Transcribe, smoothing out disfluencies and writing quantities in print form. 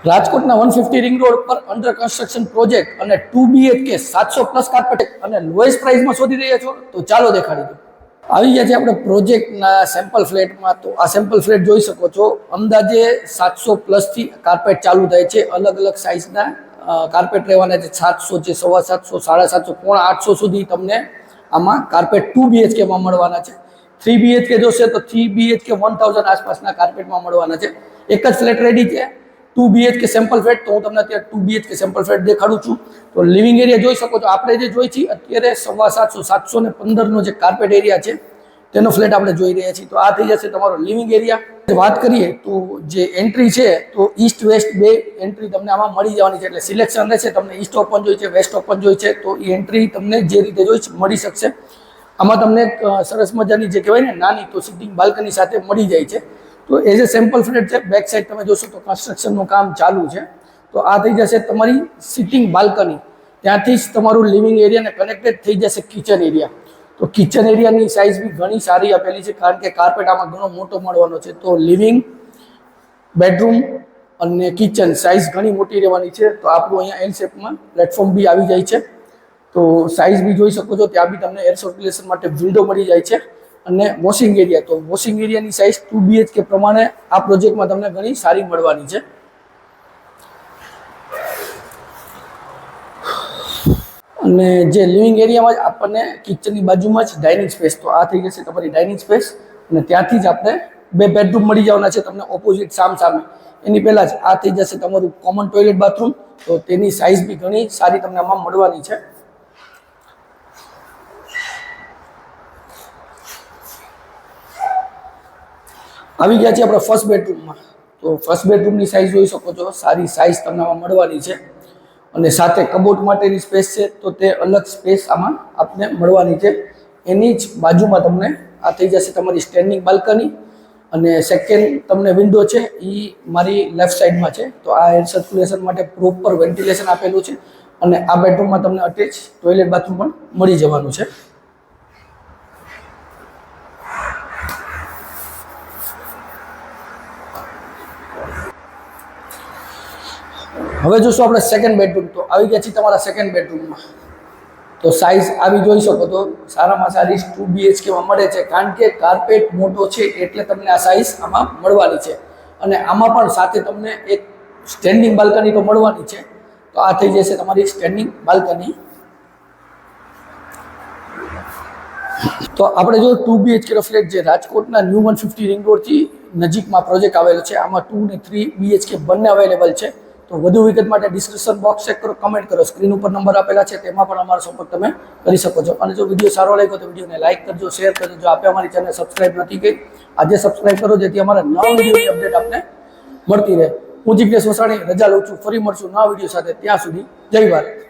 રાજકોટના 150 ring road પર under construction project અને 2 BHK 700+ કાર્પેટ અને લોએસ્ટ પ્રાઇસમાં શોધી રહ્યા છો તો ચાલો દેખાડી દો। આવી ગયા છે આપણે પ્રોજેક્ટના સેમ્પલ ફ્લેટમાં। તો આ સેમ્પલ ફ્લેટ જોઈ શકો છો, અંદાજે 700+ થી કાર્પેટ ચાલુ થાય છે। અલગ અલગ સાઇઝના કાર્પેટ રહેવાના છે। 700 છે, 750, 750, પોણા 800 સુધી તમને આમાં કાર્પેટ 2 BHK માં મળવાના છે। 3 BHK જોશે તો 3 BHK 1000 આસપાસના કાર્પેટમાં મળવાના છે। એક જ ફ્લેટ રેડી છે 2 BHK સેમ્પલ ફ્લેટ। તો હું તમને અત્યારે 2 BHK સેમ્પલ ફ્લેટ દેખાડું છું। તો લિવિંગ એરિયા જોઈ શકો છો, આપણે જે જોઈ છીએ અત્યારે 750, 715નો જે કાર્પેટ એરિયા છે તેનો ફ્લેટ આપણે જોઈ રહ્યા છીએ। તો આ થઈ જશે તમારો લિવિંગ એરિયા। વાત કરીએ તો જે એન્ટ્રી છે તો ઈસ્ટ વેસ્ટ બે એન્ટ્રી તમને આમાં મળી જવાની છે। એટલે સિલેક્શન રહેશે, તમને ઈસ્ટ ઓપન જોઈએ છે, વેસ્ટ ઓપન જોઈએ છે તો એ એન્ટ્રી તમને જે રીતે જોઈ મળી શકશે। આમાં તમને સરસ મજાની જે કહેવાય ને નાની તો સિટિંગ બાલ્કની સાથે મળી જાય છે। તો એઝ એ સેમ્પલ ફ્લેટ છે। બેક સાઈડ તમે જોશો તો કન્સ્ટ્રક્શનનું કામ ચાલુ છે। તો આ થઈ જશે તમારી સિટિંગ બાલ્કની। ત્યાંથી જ તમારું લિવિંગ એરિયાને કનેક્ટેડ થઈ જશે કિચન એરિયા। તો કિચન એરિયાની સાઇઝ બી ઘણી સારી આપેલી છે, કારણ કે કાર્પેટ આમાં ઘણો મોટો મળવાનો છે। તો લિવિંગ, બેડરૂમ અને કિચન સાઇઝ ઘણી મોટી રહેવાની છે। તો આપણું અહીંયા એલ શેપમાં પ્લેટફોર્મ બી આવી જાય છે। તો સાઇઝ બી જોઈ શકો છો, ત્યાં બી તમને એર સર્ક્યુલેશન માટે વિન્ડો મળી જાય છે। અને વોશિંગ એરિયા, તો વોશિંગ એરિયાની સાઇઝ 2 BHK પ્રમાણે આ પ્રોજેક્ટમાં તમને ઘણી સારી મળવાની છે। અને જે લિવિંગ એરિયામાં જ આપણને કિચનની બાજુમાં જ ડાઇનિંગ સ્પેસ, તો આ થઈ જશે તમારી ડાઇનિંગ સ્પેસ। અને ત્યાંથી જ આપણે બે બેડરૂમ મળી જવાના છે તમને ઓપોઝિટ સામ-સામે। એની પહેલાં જ આ થઈ જશે તમારું કોમન ટોયલેટ બાથરૂમ। તો તેની સાઇઝ બી ઘણી સારી તમને આમાં મળવાની છે। આવી ગયા છે આપણે ફર્સ્ટ બેડરૂમમાં। તો ફર્સ્ટ બેડરૂમની સાઇઝ જોઈ શકો છો, સારી સાઇઝ તમને આમાં મળવાની છે। અને સાથે કબોર્ડ માટેની સ્પેસ છે તો તે અલગ સ્પેસ આમાં આપને મળવાની છે। એની જ બાજુમાં તમને આ થઈ જશે તમારી સ્ટેન્ડિંગ બાલ્કની। અને સેકન્ડ તમને વિન્ડો છે એ મારી લેફ્ટ સાઈડમાં છે। તો આ એર સર્ક્યુલેશન માટે પ્રોપર વેન્ટિલેશન આપેલું છે। અને આ બેડરૂમમાં તમને અટેચ ટોયલેટ બાથરૂમ પણ મળી જવાનું છે। હવે જોશું આપણે સેકન્ડ બેડરૂમ। તો આવી ગયા છે તમારા સેકન્ડ બેડરૂમમાં। તો સાઇઝ આવી જોઈ શકો તો સારામાં સારી 2 BHK માં મળે છે, કારણ કે કાર્પેટ મોટો છે એટલે તમને આ સાઇઝ આમાં મળવાની છે। અને આમાં પણ સાથે તમને એક સ્ટેન્ડિંગ બાલ્કની તો મળવાની છે। તો આ થઈ જશે તમારી સ્ટેન્ડિંગ બાલ્કની। તો આપણે જો 2 BHK નો ફ્લેટ જે રાજકોટના ન્યૂ 150 રિંગ રોડથી નજીકમાં પ્રોજેક્ટ આવેલો છે, આમાં 2 અને 3 BHK બંને અવેલેબલ છે। તો વધુ વિગત માટે ડિસ્ક્રિપ્શન બોક્સ ચેક કરો, કમેન્ટ કરો, સ્ક્રીન ઉપર નંબર આપેલા છે તેમાં પણ અમારો સંપર્ક તમે કરી શકો છો। અને જો વિડીયો સારો લાગ્યો તો વિડીયોને લાઇક કરજો, શેર કરજો। જો આપે અમારી ચેનલ સબસ્ક્રાઇબ નથી કરી, આજે સબસ્ક્રાઇબ કરો જેથી અમારા નવા વિડીયોની અપડેટ આપને મળતી રહે। હું જિગ્નેશ વસાણી રજા લઉં છું, ફરી મળશું નવા વિડીયો સાથે। ત્યાં સુધી જય ભારત।